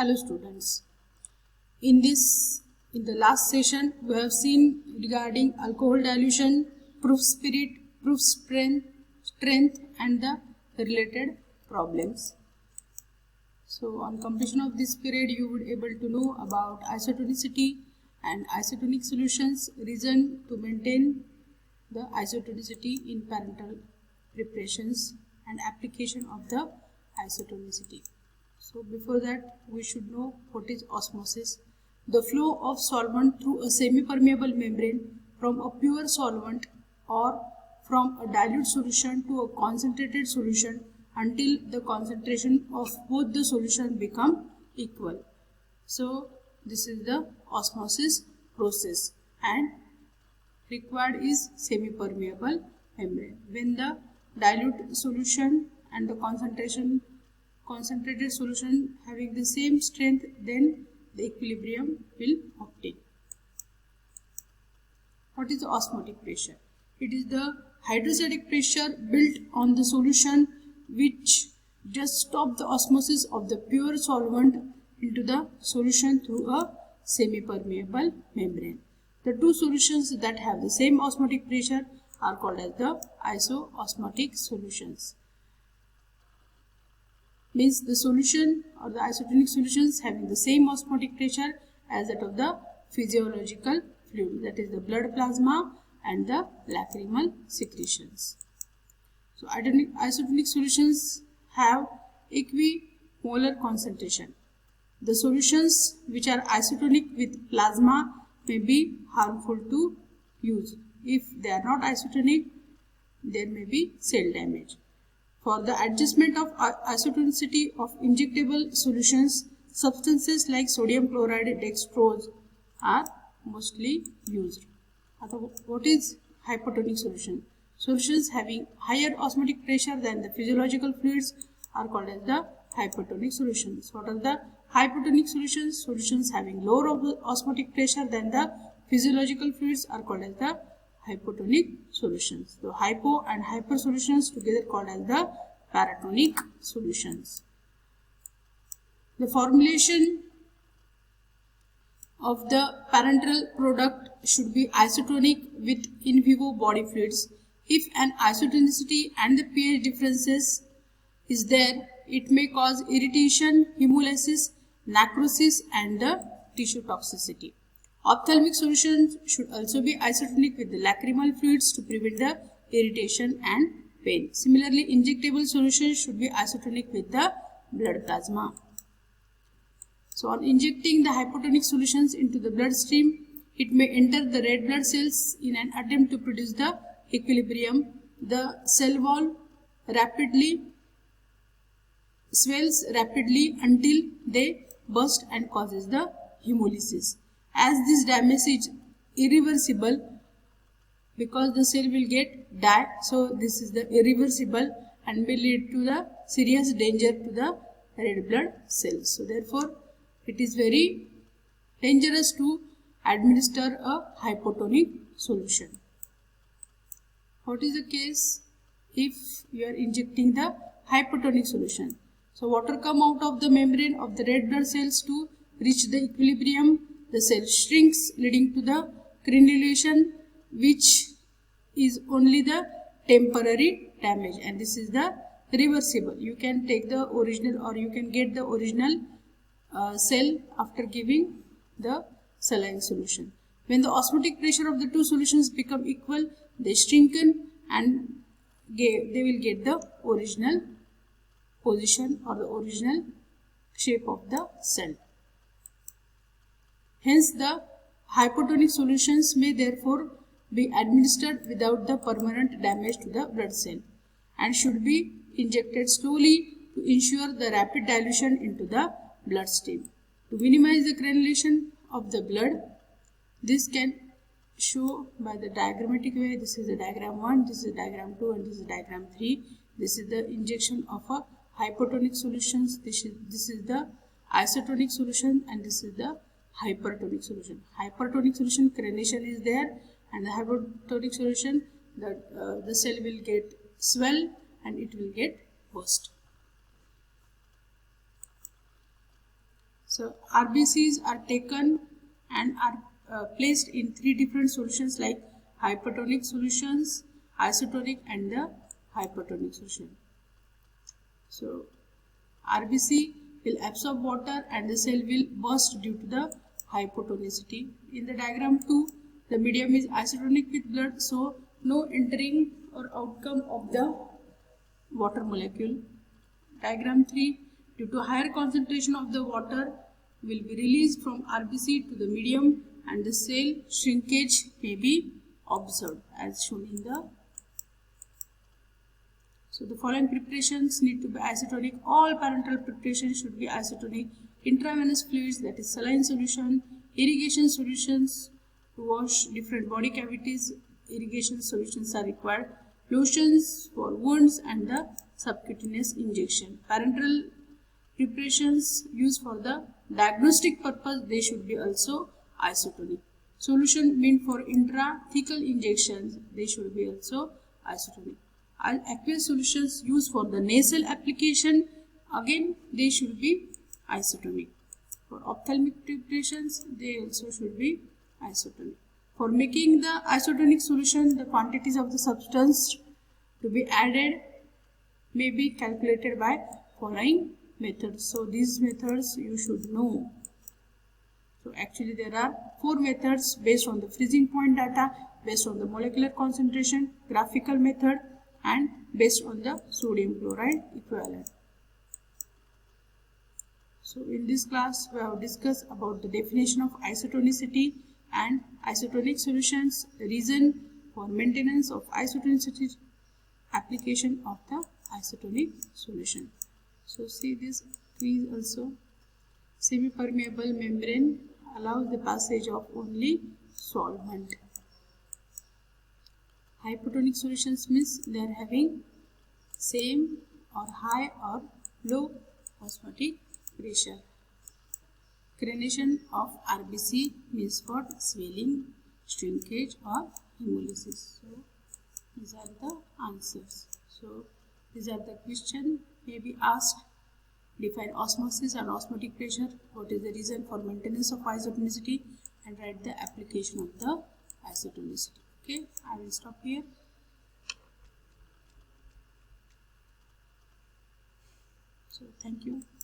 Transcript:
Hello students. In the last session we have seen regarding alcohol dilution, proof spirit, proof strength and the related problems. So on completion of this period you would able to know about isotonicity and isotonic solutions, reason to maintain the isotonicity in parenteral preparations and application of the isotonicity. So before that we should know what is osmosis. The flow of solvent through a semi-permeable membrane from a pure solvent or from a dilute solution to a concentrated solution until the concentration of both the solution become equal. So this is the osmosis process and required is semi-permeable membrane. When the dilute solution and the concentrated solution having the same strength, then the equilibrium will obtain. What is the osmotic pressure? It is the hydrostatic pressure built on the solution which just stop the osmosis of the pure solvent into the solution through a semi-permeable membrane. The two solutions that have the same osmotic pressure are called as the isoosmotic solutions. Means the solution or the isotonic solutions having the same osmotic pressure as that of the physiological fluid, that is the blood plasma and the lacrimal secretions. So isotonic solutions have equimolar concentration. The solutions which are isotonic with plasma may be harmful to use. If they are not isotonic, there may be cell damage. For the adjustment of isotonicity of injectable solutions, substances like sodium chloride, dextrose are mostly used. What is hypotonic solution? Solutions having higher osmotic pressure than the physiological fluids are called as the hypotonic solutions. What are the hypotonic solutions? Solutions having lower osmotic pressure than the physiological fluids are called as the hypotonic solutions. So hypo and hyper solutions together called as the paratonic solutions. The formulation of the parenteral product should be isotonic with in vivo body fluids. If an isotonicity and the pH differences is there, it may cause irritation, hemolysis, necrosis and the tissue toxicity. Ophthalmic solutions should also be isotonic with the lacrimal fluids to prevent the irritation and pain. Similarly, injectable solutions should be isotonic with the blood plasma. So on injecting the hypotonic solutions into the bloodstream, it may enter the red blood cells in an attempt to produce the equilibrium. The cell wall swells rapidly until they burst and causes the hemolysis. As this damage is irreversible, because the cell will get die, so this is the irreversible and will lead to the serious danger to the red blood cells. So therefore it is very dangerous to administer a hypotonic solution. What is the case if you are injecting the hypotonic solution? So water come out of the membrane of the red blood cells to reach the equilibrium. The cell shrinks, leading to the granulation, which is only the temporary damage, and this is the reversible. You can take the original or you can get the original cell after giving the saline solution. When the osmotic pressure of the two solutions become equal, they shrinken and they will get the original position or the original shape of the cell. Hence, the hypotonic solutions may therefore be administered without the permanent damage to the blood cell and should be injected slowly to ensure the rapid dilution into the bloodstream. To minimize the granulation of the blood, this can show by the diagrammatic way. This is the diagram 1, this is diagram 2 and this is diagram 3. This is the injection of a hypotonic solutions. This is the isotonic solution and this is the hypertonic solution. Hypertonic solution, crenation is there, and the hypotonic solution, the cell will get swell and it will get burst. So RBCs are taken and are placed in three different solutions like hypertonic solutions, isotonic and the hypertonic solution. So RBC will absorb water and the cell will burst due to the hypotonicity. In the diagram 2, the medium is isotonic with blood, so no entering or outcome of the water molecule. Diagram 3, due to higher concentration of the water will be released from RBC to the medium and the cell shrinkage may be observed as shown in the. So the following preparations need to be isotonic. All parenteral preparations should be isotonic. Intravenous fluids, that is saline solution, irrigation solutions to wash different body cavities, irrigation solutions are required. Lotions for wounds and the subcutaneous injection. Parenteral preparations used for the diagnostic purpose, they should be also isotonic. Solution meant for intrathecal injections, they should be also isotonic. Aqueous solutions used for the nasal application, again they should be isotonic. For ophthalmic preparations, they also should be isotonic. For making the isotonic solution, the quantities of the substance to be added may be calculated by following methods. So these methods you should know. So actually there are 4 methods based on the freezing point data, based on the molecular concentration, graphical method, and based on the sodium chloride equivalent. So in this class we have discussed about the definition of isotonicity and isotonic solutions, the reason for maintenance of isotonicity, application of the isotonic solution. So see this please also. Semi-permeable membrane allows the passage of only solvent. Hypotonic solutions means they are having same or high or low osmotic pressure. Crenation of RBC means for swelling, shrinkage or hemolysis. So these are the answers. So these are the questions may be asked. Define osmosis and osmotic pressure. What is the reason for maintenance of isotonicity, and write the application of the isotonicity. Okay, I will stop here. So thank you.